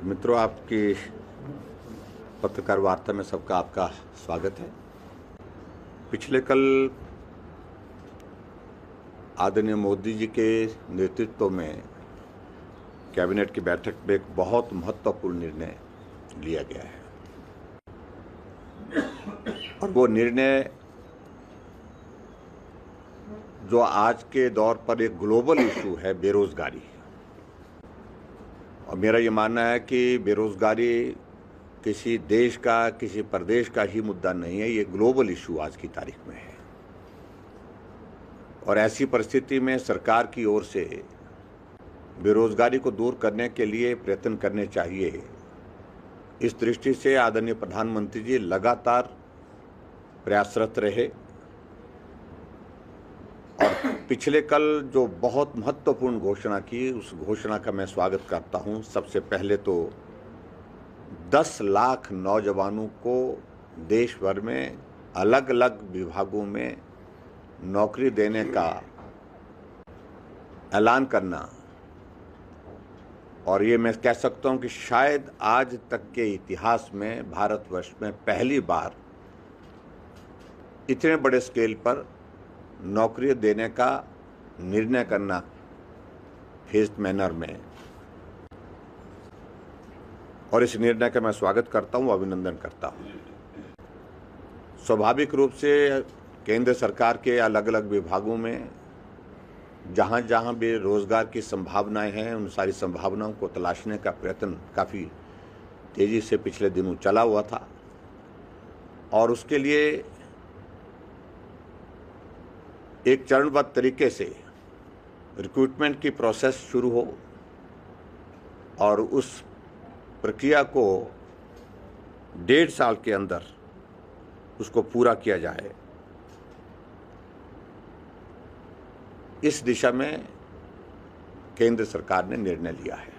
मित्रों, आपकी पत्रकार वार्ता में सबका आपका स्वागत है। पिछले कल आदरणीय मोदी जी के नेतृत्व में कैबिनेट की बैठक में एक बहुत महत्वपूर्ण निर्णय लिया गया है और वो निर्णय जो आज के दौर पर एक ग्लोबल इशू है, बेरोजगारी। और मेरा ये मानना है कि बेरोजगारी किसी देश का, किसी प्रदेश का ही मुद्दा नहीं है, ये ग्लोबल इशू आज की तारीख में है। और ऐसी परिस्थिति में सरकार की ओर से बेरोजगारी को दूर करने के लिए प्रयत्न करने चाहिए। इस दृष्टि से आदरणीय प्रधानमंत्री जी लगातार प्रयासरत रहे और पिछले कल जो बहुत महत्वपूर्ण घोषणा की, उस घोषणा का मैं स्वागत करता हूं। सबसे पहले तो 10 लाख नौजवानों को देश भर में अलग अलग विभागों में नौकरी देने का ऐलान करना, और ये मैं कह सकता हूं कि शायद आज तक के इतिहास में भारतवर्ष में पहली बार इतने बड़े स्केल पर नौकरी देने का निर्णय करना फेज्ड मैनर में, और इस निर्णय का मैं स्वागत करता हूं, अभिनंदन करता हूं। स्वाभाविक रूप से केंद्र सरकार के अलग अलग विभागों में जहां जहां भी रोजगार की संभावनाएं हैं, उन सारी संभावनाओं को तलाशने का प्रयत्न काफ़ी तेज़ी से पिछले दिनों चला हुआ था और उसके लिए एक चरणबद्ध तरीके से रिक्रूटमेंट की प्रोसेस शुरू हो और उस प्रक्रिया को 1.5 साल के अंदर उसको पूरा किया जाए, इस दिशा में केंद्र सरकार ने निर्णय लिया है।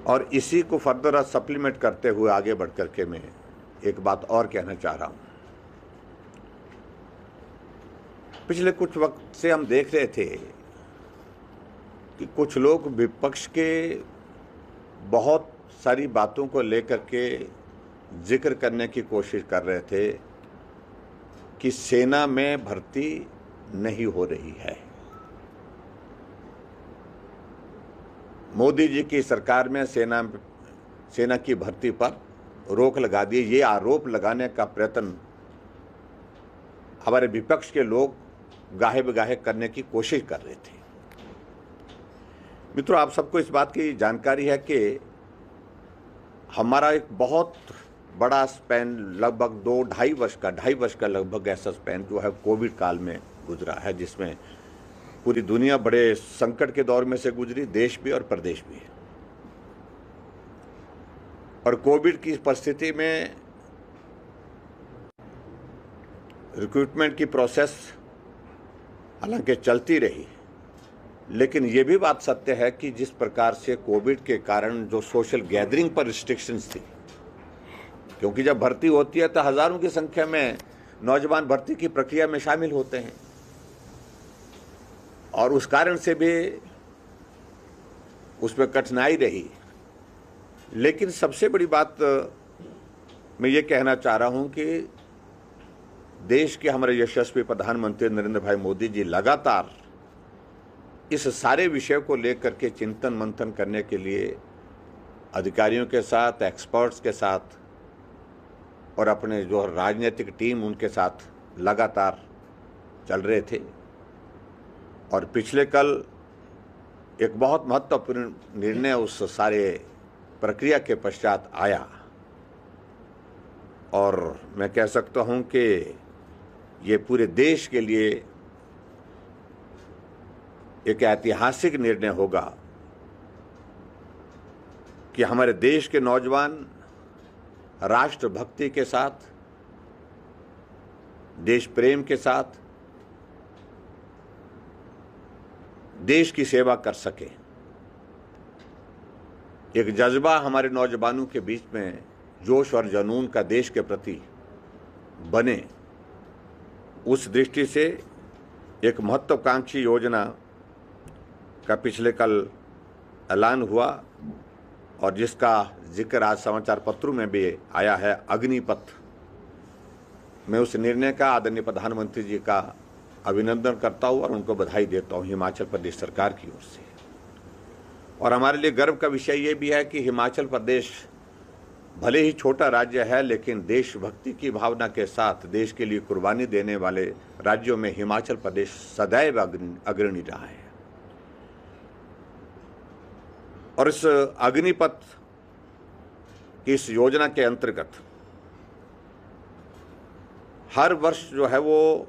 और इसी को फर्दर सप्लीमेंट करते हुए आगे बढ़कर के मैं एक बात और कहना चाह रहा हूं। पिछले कुछ वक्त से हम देख रहे थे कि कुछ लोग विपक्ष के बहुत सारी बातों को लेकर के जिक्र करने की कोशिश कर रहे थे कि सेना में भर्ती नहीं हो रही है। मोदी जी की सरकार में सेना की भर्ती पर रोक लगा दी। ये आरोप लगाने का प्रयत्न हमारे विपक्ष के लोग गाहे बगाहे करने की कोशिश कर रहे थे। मित्रों, आप सबको इस बात की जानकारी है कि हमारा एक बहुत बड़ा स्पैन, लगभग 2-2.5 वर्ष का लगभग ऐसा स्पैन जो है कोविड काल में गुजरा है, जिसमें पूरी दुनिया बड़े संकट के दौर में से गुजरी, देश भी और प्रदेश भी। और कोविड की परिस्थिति में रिक्रूटमेंट की प्रोसेस हालांकि चलती रही, लेकिन ये भी बात सत्य है कि जिस प्रकार से कोविड के कारण जो सोशल गैदरिंग पर रिस्ट्रिक्शंस थी, क्योंकि जब भर्ती होती है तो हजारों की संख्या में नौजवान भर्ती की प्रक्रिया में शामिल होते हैं और उस कारण से भी उसमें कठिनाई रही। लेकिन सबसे बड़ी बात मैं ये कहना चाह रहा हूं कि देश के हमारे यशस्वी प्रधानमंत्री नरेंद्र भाई मोदी जी लगातार इस सारे विषय को लेकर के चिंतन मंथन करने के लिए अधिकारियों के साथ, एक्सपर्ट्स के साथ और अपने जो राजनीतिक टीम उनके साथ लगातार चल रहे थे। और पिछले कल एक बहुत महत्वपूर्ण निर्णय उस सारे प्रक्रिया के पश्चात आया और मैं कह सकता हूं कि ये पूरे देश के लिए एक ऐतिहासिक निर्णय होगा कि हमारे देश के नौजवान राष्ट्रभक्ति के साथ, देश प्रेम के साथ देश की सेवा कर सके। एक जज्बा हमारे नौजवानों के बीच में, जोश और जुनून का देश के प्रति बने, उस दृष्टि से एक महत्वाकांक्षी योजना का पिछले कल ऐलान हुआ और जिसका जिक्र आज समाचार पत्रों में भी आया है, अग्निपथ, मैं उस निर्णय का आदरणीय प्रधानमंत्री जी का अभिनंदन करता हूँ और उनको बधाई देता हूँ हिमाचल प्रदेश सरकार की ओर से। और हमारे लिए गर्व का विषय ये भी है कि हिमाचल प्रदेश भले ही छोटा राज्य है, लेकिन देशभक्ति की भावना के साथ देश के लिए कुर्बानी देने वाले राज्यों में हिमाचल प्रदेश सदैव अग्रणी रहा है। और इस अग्निपथ की इस योजना के अंतर्गत हर वर्ष जो है वो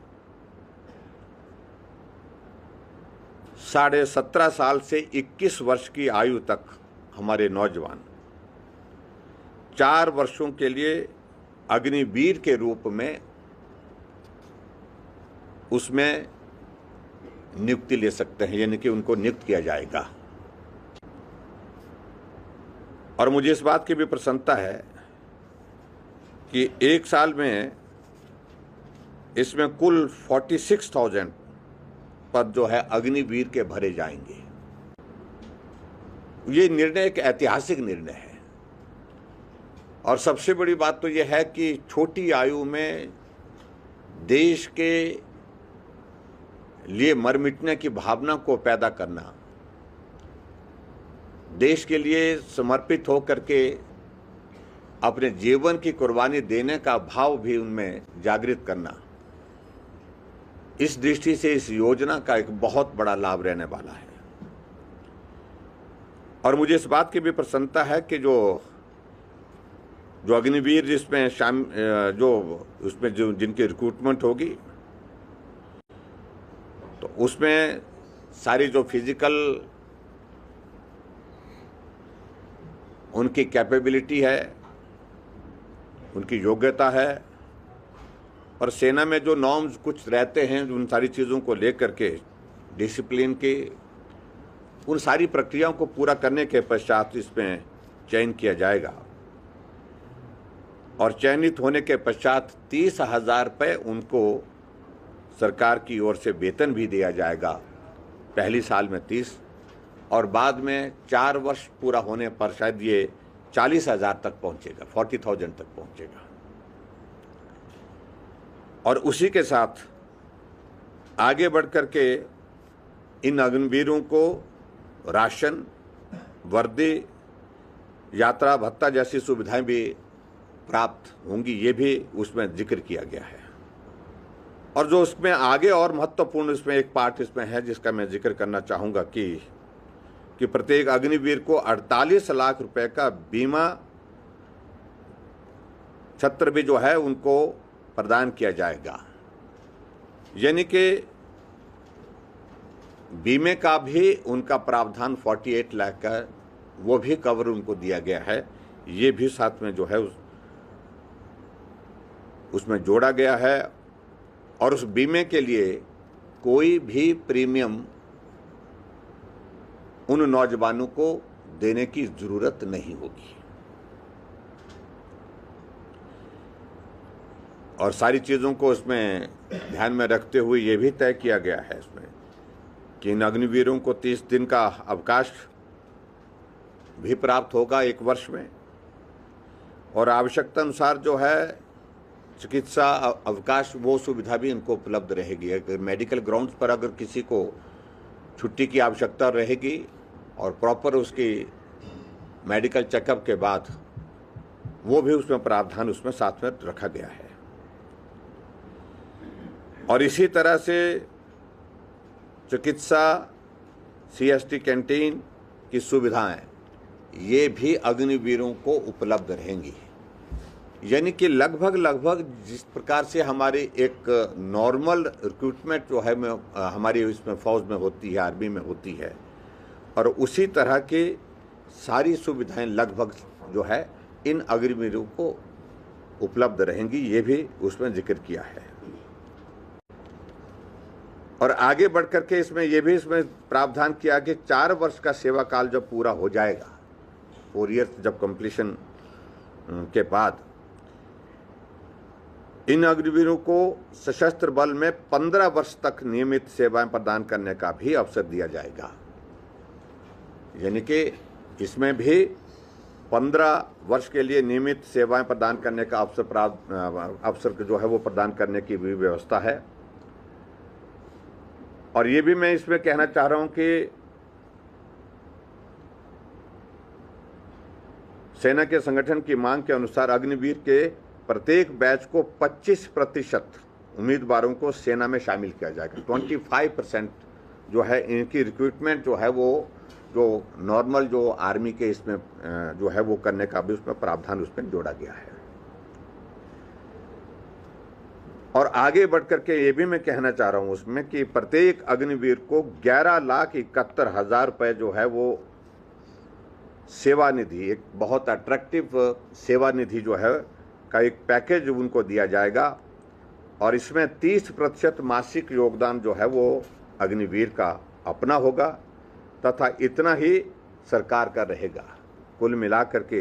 17.5 साल से 21 वर्ष की आयु तक हमारे नौजवान 4 वर्षों के लिए अग्निवीर के रूप में उसमें नियुक्ति ले सकते हैं, यानी कि उनको नियुक्त किया जाएगा। और मुझे इस बात की भी प्रसन्नता है कि एक साल में इसमें कुल 46,000 पद जो है अग्निवीर के भरे जाएंगे। ये निर्णय एक ऐतिहासिक निर्णय है और सबसे बड़ी बात तो यह है कि छोटी आयु में देश के लिए मर मिटने की भावना को पैदा करना, देश के लिए समर्पित होकर के अपने जीवन की कुर्बानी देने का भाव भी उनमें जागृत करना, इस दृष्टि से इस योजना का एक बहुत बड़ा लाभ रहने वाला है। और मुझे इस बात की भी प्रसन्नता है कि जो अग्निवीर जिसमें जिनकी रिक्रूटमेंट होगी, तो उसमें सारी जो फिजिकल उनकी कैपेबिलिटी है, उनकी योग्यता है, और सेना में जो नॉर्म्स कुछ रहते हैं उन सारी चीज़ों को लेकर के डिसिप्लिन के उन सारी प्रक्रियाओं को पूरा करने के पश्चात इसमें चयन किया जाएगा। और चयनित होने के पश्चात 30,000 रुपये उनको सरकार की ओर से वेतन भी दिया जाएगा, पहली साल में 30, और बाद में 4 वर्ष पूरा होने पर शायद ये 40,000 तक पहुंचेगा, 40,000 तक पहुंचेगा। और उसी के साथ आगे बढ़ कर के इन अग्निवीरों को राशन, वर्दी, यात्रा भत्ता जैसी सुविधाएं भी प्राप्त होंगी, ये भी उसमें जिक्र किया गया है। और जो उसमें आगे और महत्वपूर्ण इसमें एक पार्ट इसमें है जिसका मैं जिक्र करना चाहूँगा कि प्रत्येक अग्निवीर को 48 लाख रुपए का बीमा छत्र भी जो है उनको प्रदान किया जाएगा। यानी कि बीमे का भी उनका प्रावधान 48 लाख का वो भी कवर उनको दिया गया है, ये भी साथ में जो है उसमें जोड़ा गया है। और उस बीमे के लिए कोई भी प्रीमियम उन नौजवानों को देने की जरूरत नहीं होगी। और सारी चीज़ों को इसमें ध्यान में रखते हुए ये भी तय किया गया है इसमें कि इन अग्निवीरों को 30 दिन का अवकाश भी प्राप्त होगा 1 वर्ष में, और आवश्यकता अनुसार जो है चिकित्सा अवकाश वो सुविधा भी इनको उपलब्ध रहेगी। अगर मेडिकल ग्राउंड्स पर अगर किसी को छुट्टी की आवश्यकता रहेगी और प्रॉपर उसकी मेडिकल चेकअप के बाद वो भी उसमें प्रावधान उसमें साथ में रखा गया है। और इसी तरह से चिकित्सा, CST कैंटीन की सुविधाएं ये भी अग्निवीरों को उपलब्ध रहेंगी। यानी कि लगभग जिस प्रकार से हमारी एक नॉर्मल रिक्रूटमेंट जो है हमारी इसमें फौज में होती है, आर्मी में होती है, और उसी तरह की सारी सुविधाएं लगभग जो है इन अग्निवीरों को उपलब्ध रहेंगी, ये भी उसमें जिक्र किया है। और आगे बढ़कर के इसमें यह भी इसमें प्रावधान किया कि 4 वर्ष का सेवा काल जब पूरा हो जाएगा, 4 ईयर्स जब कंप्लीशन के बाद, इन अग्निवीरों को सशस्त्र बल में 15 वर्ष तक नियमित सेवाएं प्रदान करने का भी अवसर दिया जाएगा। यानी कि इसमें भी 15 वर्ष के लिए नियमित सेवाएं प्रदान करने का अवसर जो है वो प्रदान करने की भी व्यवस्था है। और ये भी मैं इसमें कहना चाह रहा हूं कि सेना के संगठन की मांग के अनुसार अग्निवीर के प्रत्येक बैच को 25% उम्मीदवारों को सेना में शामिल किया जाएगा। 25% जो है इनकी रिक्रूटमेंट जो है वो जो नॉर्मल जो आर्मी के इसमें जो है वो करने का भी उसमें प्रावधान उसमें जोड़ा गया है। और आगे बढ़ करके ये भी मैं कहना चाह रहा हूं उसमें कि प्रत्येक अग्निवीर को 11,71,000 रुपये जो है वो सेवा निधि, एक बहुत अट्रैक्टिव सेवा निधि जो है का एक पैकेज उनको दिया जाएगा। और इसमें 30% मासिक योगदान जो है वो अग्निवीर का अपना होगा तथा इतना ही सरकार का रहेगा। कुल मिलाकर के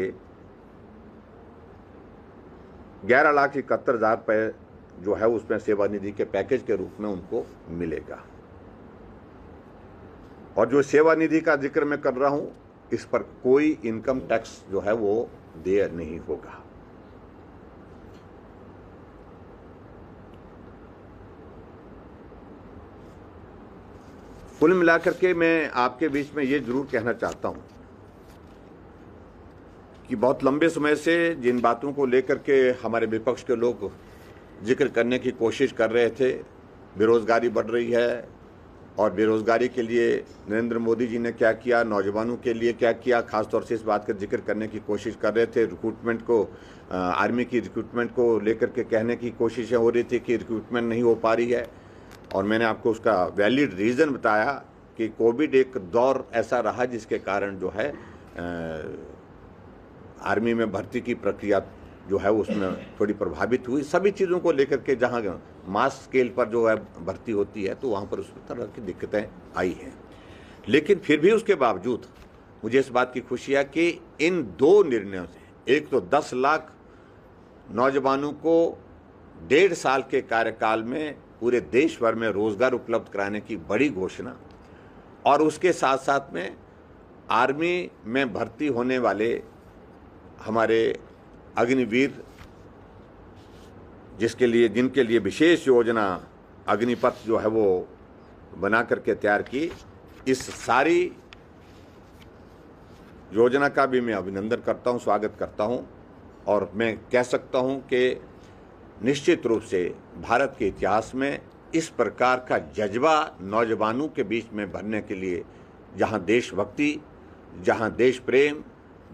11,71,000 रुपये जो है उसमें सेवा निधि के पैकेज के रूप में उनको मिलेगा। और जो सेवा निधि का जिक्र मैं कर रहा हूं, इस पर कोई इनकम टैक्स जो है वो देय नहीं होगा। कुल मिलाकर के मैं आपके बीच में ये जरूर कहना चाहता हूं कि बहुत लंबे समय से जिन बातों को लेकर के हमारे विपक्ष के लोग जिक्र करने की कोशिश कर रहे थे, बेरोजगारी बढ़ रही है और बेरोजगारी के लिए नरेंद्र मोदी जी ने क्या किया, नौजवानों के लिए क्या किया, खासतौर से इस बात का जिक्र करने की कोशिश कर रहे थे। रिक्रूटमेंट को, आर्मी की रिक्रूटमेंट को लेकर के कहने की कोशिशें हो रही थी कि रिक्रूटमेंट नहीं हो पा रही है। और मैंने आपको उसका वैलिड रीज़न बताया कि कोविड एक दौर ऐसा रहा जिसके कारण जो है आर्मी में भर्ती की प्रक्रिया जो है उसमें थोड़ी प्रभावित हुई। सभी चीज़ों को लेकर के जहाँ मास स्केल पर जो है भर्ती होती है तो वहाँ पर उस तरह की दिक्कतें आई हैं। लेकिन फिर भी उसके बावजूद मुझे इस बात की खुशी है कि इन दो निर्णयों से, एक तो 10 लाख नौजवानों को 1.5 साल के कार्यकाल में पूरे देश भर में रोजगार उपलब्ध कराने की बड़ी घोषणा, और उसके साथ साथ में आर्मी में भर्ती होने वाले हमारे अग्निवीर जिनके लिए विशेष योजना अग्निपथ जो है वो बना करके तैयार की, इस सारी योजना का भी मैं अभिनंदन करता हूं, स्वागत करता हूं। और मैं कह सकता हूं कि निश्चित रूप से भारत के इतिहास में इस प्रकार का जज्बा नौजवानों के बीच में भरने के लिए, जहां देशभक्ति, जहां देश प्रेम,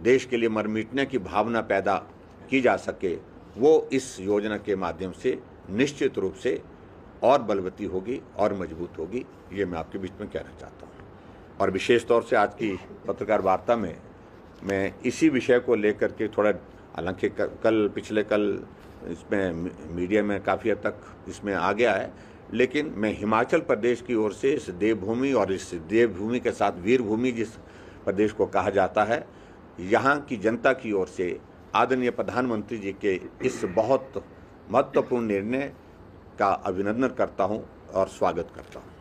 देश के लिए मर मिटने की भावना पैदा की जा सके, वो इस योजना के माध्यम से निश्चित रूप से और बलवती होगी और मजबूत होगी। ये मैं आपके बीच में कहना चाहता हूँ। और विशेष तौर से आज की पत्रकार वार्ता में मैं इसी विषय को लेकर के थोड़ा, हालांकि पिछले कल इसमें मीडिया में काफ़ी हद तक इसमें आ गया है, लेकिन मैं हिमाचल प्रदेश की ओर से इस देवभूमि और इस देवभूमि के साथ वीरभूमि जिस प्रदेश को कहा जाता है, यहाँ की जनता की ओर से आदरणीय प्रधानमंत्री जी के इस बहुत महत्वपूर्ण निर्णय का अभिनंदन करता हूँ और स्वागत करता हूँ।